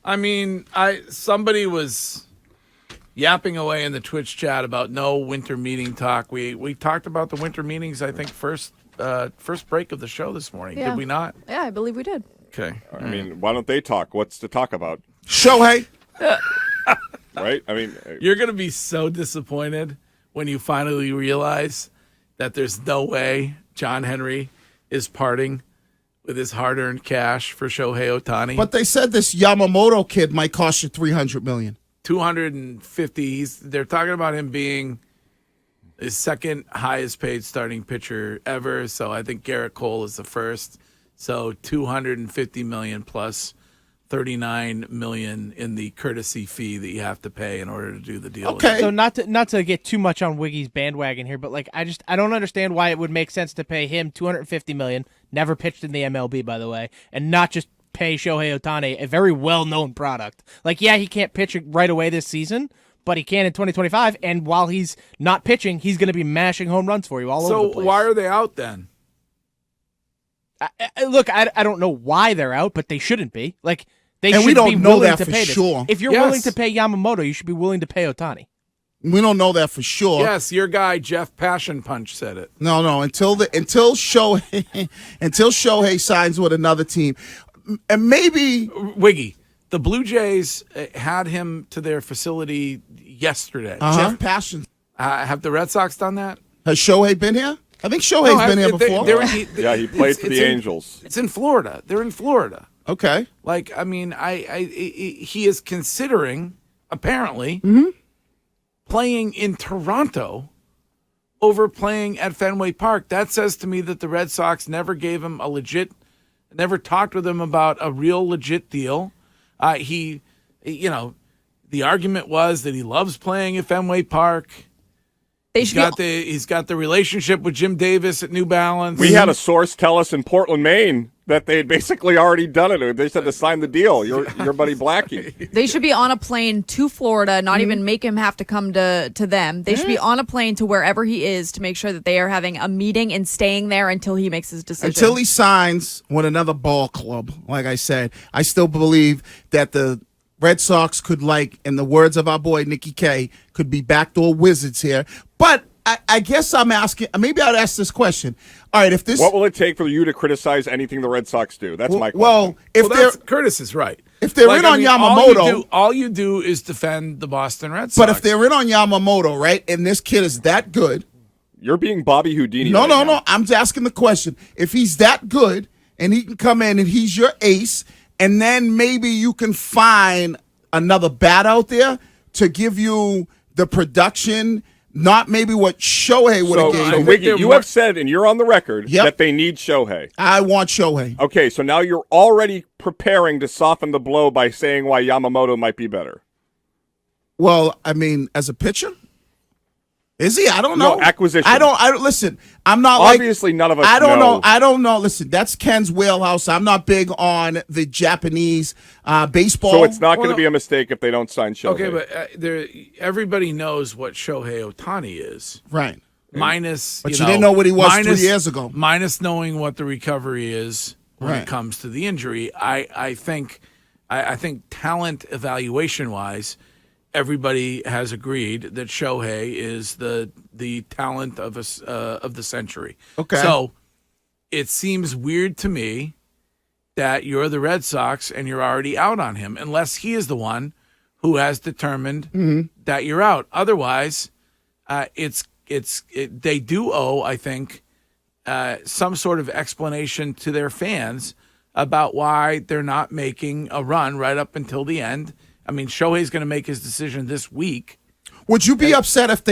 I mean, somebody was yapping away in the Twitch chat about no winter meeting talk. We talked about the winter meetings, I think, first break of the show this morning. Yeah. Did we not? Yeah, I believe we did. Okay. I mean, why don't they talk? What's to talk about? Shohei. Right? I mean, You're going to be so disappointed when you finally realize that there's no way John Henry is parting with his hard-earned cash for Shohei Ohtani. But they said this Yamamoto kid might cost you $300 million. 250. They're talking about him being his second highest paid starting pitcher ever. So I think Garrett Cole is the first. So 250 million plus 39 million in the courtesy fee that you have to pay in order to do the deal. Okay. So not to get too much on Wiggy's bandwagon here, but like I don't understand why it would make sense to pay him $250 million, never pitched in the MLB by the way, and not just pay Shohei Ohtani, a very well-known product. Like, yeah, he can't pitch right away this season, but he can in 2025, and while he's not pitching, he's going to be mashing home runs for you all over the place. So why are they out then? Look, I don't know why they're out, but they shouldn't be. Like, they And should we don't be know willing that to for pay this. sure. If you're Yes. willing to pay Yamamoto, you should be willing to pay Ohtani. We don't know that for sure. Yes, your guy Jeff Passion Punch said it. No. Until Shohei signs with another team, and maybe Wiggy, the Blue Jays had him to their facility yesterday. Jeff Passion. Have the Red Sox done that? Has Shohei been here? I think Shohei's been here before. yeah, he played for the Angels. It's in Florida. They're in Florida. Okay. Like, I mean, he is considering apparently playing in Toronto over playing at Fenway Park. That says to me that the Red Sox never gave him never talked with him about a real legit deal. The argument was that he loves playing at Fenway Park. He's got the relationship with Jim Davis at New Balance. We had a source tell us in Portland, Maine, that they had basically already done it. They said to sign the deal. Your buddy Blackie. They should be on a plane to Florida, not even make him have to come to them. They should be on a plane to wherever he is to make sure that they are having a meeting and staying there until he makes his decision. Until he signs with another ball club. Like I said, I still believe that the Red Sox could, like, in the words of our boy Nicky K, could be backdoor wizards here. But I guess I'm asking, maybe I'd ask this question. All right, if this... What will it take for you to criticize anything the Red Sox do? That's my question. Well, Curtis is right. If they're in on Yamamoto... All you do is defend the Boston Red Sox. But if they're in on Yamamoto, right, and this kid is that good... You're being Bobby Houdini. No. I'm just asking the question. If he's that good and he can come in and he's your ace, and then maybe you can find another bat out there to give you the production, not maybe what Shohei would have given. So Wiggy, you have said, and you're on the record, Yep. that they need Shohei. I want Shohei. Okay, so now you're already preparing to soften the blow by saying why Yamamoto might be better. Well, I mean, as a pitcher? Is he? I don't know. No, acquisition. I don't listen. I'm not Obviously, none of us I don't know. I don't know. Listen, that's Ken's wheelhouse. I'm not big on the Japanese baseball. So it's not going to be a mistake if they don't sign Shohei. Okay, but everybody knows what Shohei Ohtani is. Right. Minus, But you didn't know what he was 3 years ago. Minus knowing what the recovery is when Right. it comes to the injury. I think talent evaluation wise, everybody has agreed that Shohei is the talent of the century. Okay. So it seems weird to me that you're the Red Sox and you're already out on him, unless he is the one who has determined that you're out. Otherwise, they do owe, I think, some sort of explanation to their fans about why they're not making a run right up until the end. I mean, Shohei's going to make his decision this week. Would you be upset if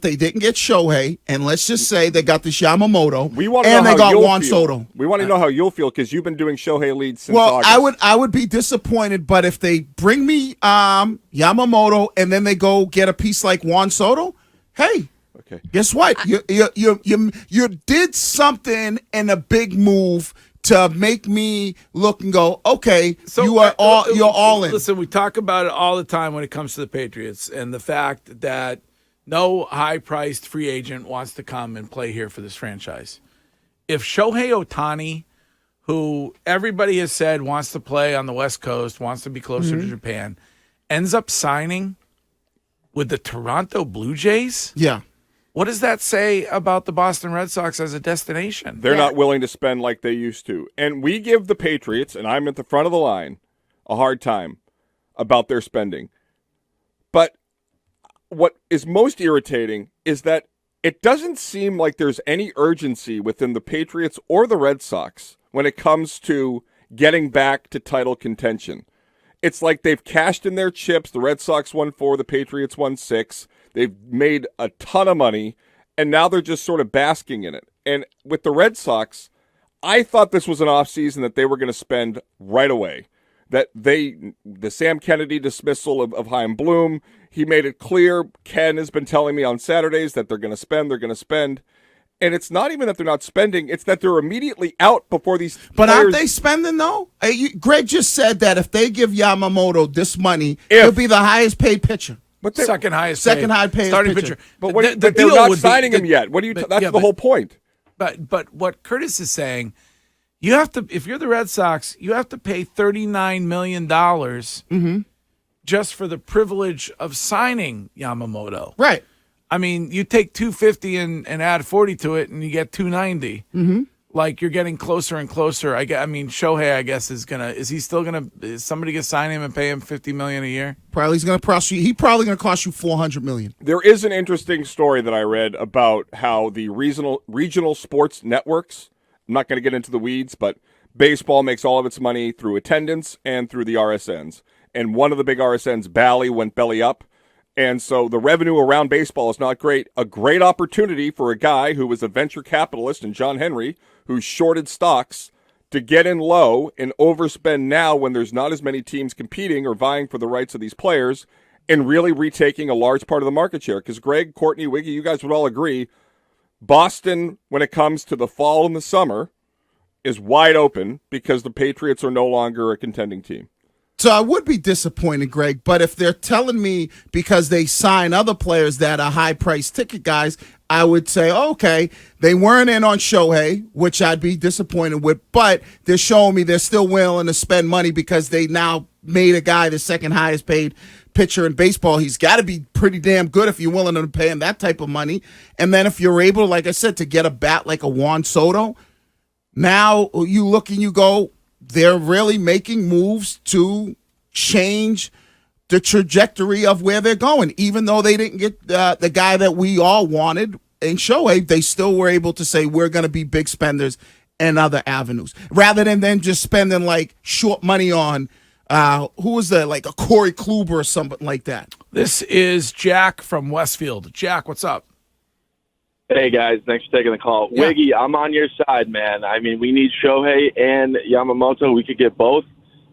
they didn't get Shohei, and let's just say they got this Yamamoto, We want to and know they how got you'll Juan feel. Soto? We want to know how you'll feel because you've been doing Shohei leads since Well, August. I would be disappointed, but if they bring me Yamamoto and then they go get a piece like Juan Soto, hey, Okay. guess what? You did something in a big move to make me look and go, okay, So you're all in. Listen, we talk about it all the time when it comes to the Patriots and the fact that no high-priced free agent wants to come and play here for this franchise. If Shohei Ohtani who everybody has said wants to play on the West Coast, wants to be closer to Japan, ends up signing with the Toronto Blue Jays? Yeah. What does that say about the Boston Red Sox as a destination? They're not willing to spend like they used to. And we give the Patriots, and I'm at the front of the line, a hard time about their spending. But what is most irritating is that it doesn't seem like there's any urgency within the Patriots or the Red Sox when it comes to getting back to title contention. It's like they've cashed in their chips. The Red Sox won 4, the Patriots won 6. They've made a ton of money, and now they're just sort of basking in it. And with the Red Sox, I thought this was an offseason that they were going to spend right away. That the Sam Kennedy dismissal of Chaim Bloom, he made it clear. Ken has been telling me on Saturdays that they're going to spend. And it's not even that they're not spending, it's that they're immediately out before these But players. aren't they spending, though? Greg just said that if they give Yamamoto this money, he'll be the highest paid pitcher. But Second highest paid starting pitcher. pitcher. But, what, The but they're deal not would be- signing him the- yet. What do you? but- That's yeah, the whole point. But what Curtis is saying, you have to, if you're the Red Sox, you have to pay $39 million just for the privilege of signing Yamamoto. Right. I mean, you take 250 and add 40 to it, and you get 290. Mm-hmm. Like, you're getting closer and closer. I mean, Shohei, I guess, is somebody gonna sign him and pay him $50 million a year? Probably he's going to cost you. He probably going to cost you $400 million. There is an interesting story that I read about how the regional sports networks. I'm not going to get into the weeds, but baseball makes all of its money through attendance and through the RSNs. And one of the big RSNs, Bally, went belly up. And so the revenue around baseball is not great. A great opportunity for a guy who was a venture capitalist in John Henry, who shorted stocks, to get in low and overspend now when there's not as many teams competing or vying for the rights of these players, and really retaking a large part of the market share. Because Greg, Courtney, Wiggy, you guys would all agree, Boston, when it comes to the fall and the summer, is wide open because the Patriots are no longer a contending team. So I would be disappointed, Greg, but if they're telling me because they sign other players that are high-priced ticket guys, I would say, okay, they weren't in on Shohei, which I'd be disappointed with, but they're showing me they're still willing to spend money because they now made a guy the second highest paid pitcher in baseball. He's got to be pretty damn good if you're willing to pay him that type of money. And then if you're able, like I said, to get a bat like a Juan Soto, now you look and you go, they're really making moves to change the trajectory of where they're going. Even though they didn't get the guy that we all wanted in Shohei, they still were able to say we're going to be big spenders in other avenues. Rather than them just spending like short money on, who was that, like a Corey Kluber or something like that. This is Jack from Westfield. Jack, what's up? Hey, guys. Thanks for taking the call. Yeah. Wiggy, I'm on your side, man. I mean, we need Shohei and Yamamoto. We could get both.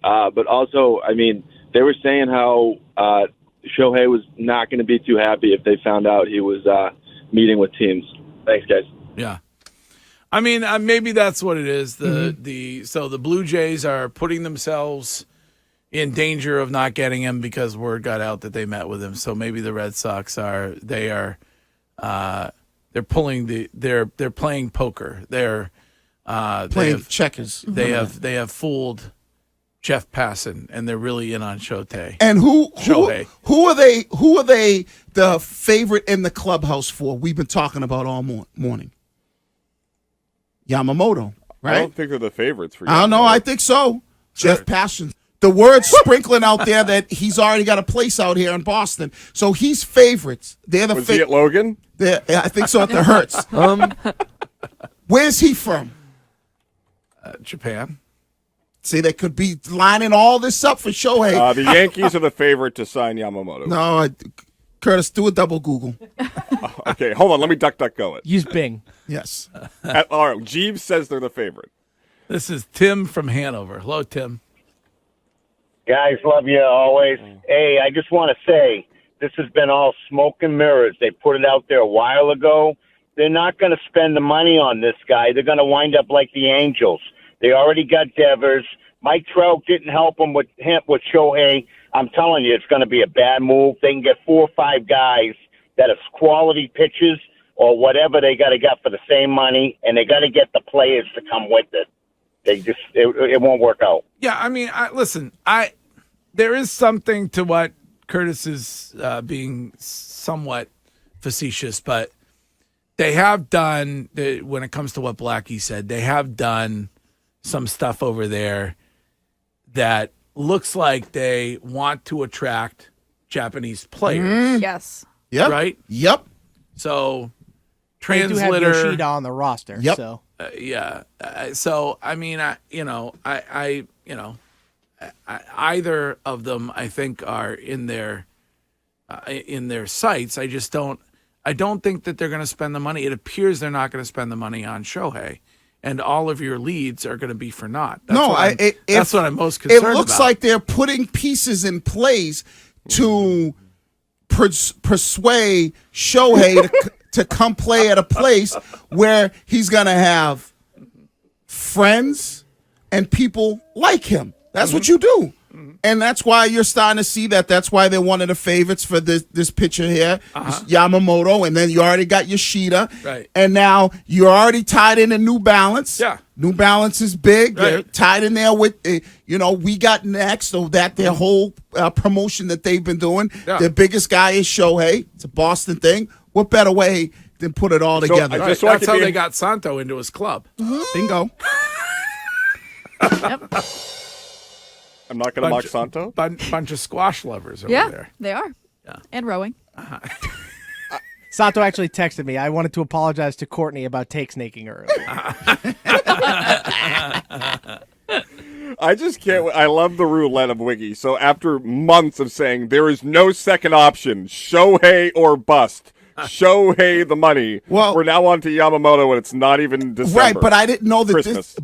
But also, I mean, they were saying how Shohei was not going to be too happy if they found out he was meeting with teams. Thanks, guys. Yeah. I mean, maybe that's what it is. So the Blue Jays are putting themselves in danger of not getting him because word got out that they met with him. So maybe the Red Sox they're playing poker. They're Playing checkers. They have fooled Jeff Passan, and they're really in on Shohei. And who Shohei. are they the favorite in the clubhouse for? We've been talking about all morning. Yamamoto, right? I don't think they're the favorites for you. I don't know. I think so. Jeff Passan. The word sprinkling out there that he's already got a place out here in Boston, so he's favorites. They're the Was he at Logan? I think so at the Hertz. Where's he from? Japan. See, they could be lining all this up for Shohei. The Yankees are the favorite to sign Yamamoto. No, Curtis, do a double Google. Okay, hold on. Let me duck go it. Use Bing. Yes. All right, Jeeves says they're the favorite. This is Tim from Hanover. Hello, Tim. Guys, love you always. Hey, I just want to say this has been all smoke and mirrors. They put it out there a while ago. They're not going to spend the money on this guy. They're going to wind up like the Angels. They already got Devers. Mike Trout didn't help him with Shohei. I'm telling you, it's going to be a bad move. They can get 4 or 5 guys that are quality pitchers or whatever they got to get for the same money, and they got to get the players to come with it. It won't work out. Yeah, I mean, listen, there is something to what Curtis is being somewhat facetious, but they have done, when it comes to what Blackie said, they have done some stuff over there that looks like they want to attract Japanese players. Yes. Yep. Right? Yep. They So, do have translator. Yoshida on the roster. Yep. So Yeah. So I mean, either of them, I think, are in their sights. I don't think that they're going to spend the money. It appears they're not going to spend the money on Shohei, and all of your leads are going to be for naught. That's what I'm most concerned about. It looks like they're putting pieces in place to persuade Shohei to come play at a place where he's going to have friends and people like him. That's what you do. And that's why you're starting to see that. That's why they're one of the favorites for this pitcher here, Yamamoto. And then you already got Yoshida. Right. And now you're already tied in a New Balance. Yeah. New Balance is big. Right. They're tied in there with, we got next. So that their whole promotion that they've been doing. Yeah. Their biggest guy is Shohei. It's a Boston thing. What better way than put it all together? Right. Just so I That's can how be they got Santo into his club. Bingo. Yep. I'm not going to mock Santo. Bunch of squash lovers over Yeah, there. they are. Yeah. And rowing. Santo actually texted me. I wanted to apologize to Courtney about take snaking earlier. I just can't. I love the roulette of Wiggy. So after months of saying there is no second option, Shohei or bust, Shohei the money. Well, we're now on to Yamamoto, and it's not even December. Right, but I didn't know that Christmas.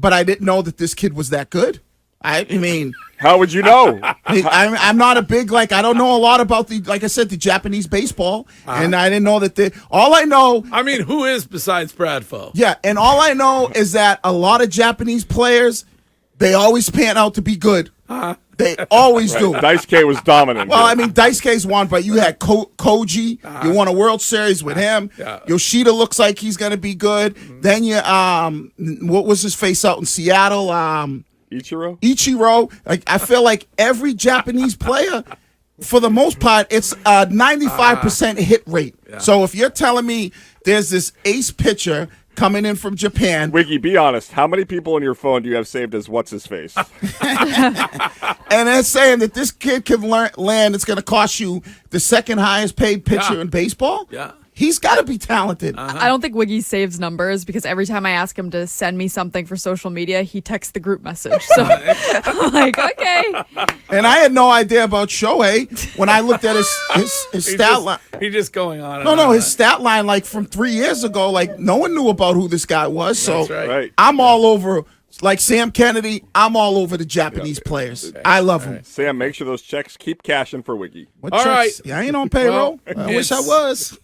this kid was that good. I mean, How would you know? I'm not a big, I don't know a lot about like I said, the Japanese baseball, and I didn't know that all I know. I mean, who is besides Bradfo? Yeah, and all I know is that a lot of Japanese players, they always pan out to be good. They always do. Dice K was dominant. Well, here. I mean, Daisuke's won, but you had Koji. You won a World Series with him. Yeah. Yoshida looks like he's going to be good. Then you, what was his face out in Seattle? Ichiro. Like, I feel like every Japanese player, for the most part, it's a 95% hit rate. Yeah. So if you're telling me there's this ace pitcher coming in from Japan, Wiggy, be honest. How many people on your phone do you have saved as what's his face? and they're saying that this kid can land, it's going to cost you the second highest paid pitcher in baseball? Yeah. He's got to be talented. I don't think Wiggy saves numbers because every time I ask him to send me something for social media, he texts the group message. So I'm like, okay. And I had no idea about Shohei when I looked at his stat line. He's just going on. And No, on. his stat line, from 3 years ago, no one knew about who this guy was. So That's right. I'm all over, like Sam Kennedy, I'm all over the Japanese players. I love them. Sam, make sure those checks keep cashing for Wiggy. What All checks? right. Yeah, I ain't on payroll. Well, I wish I it's- was.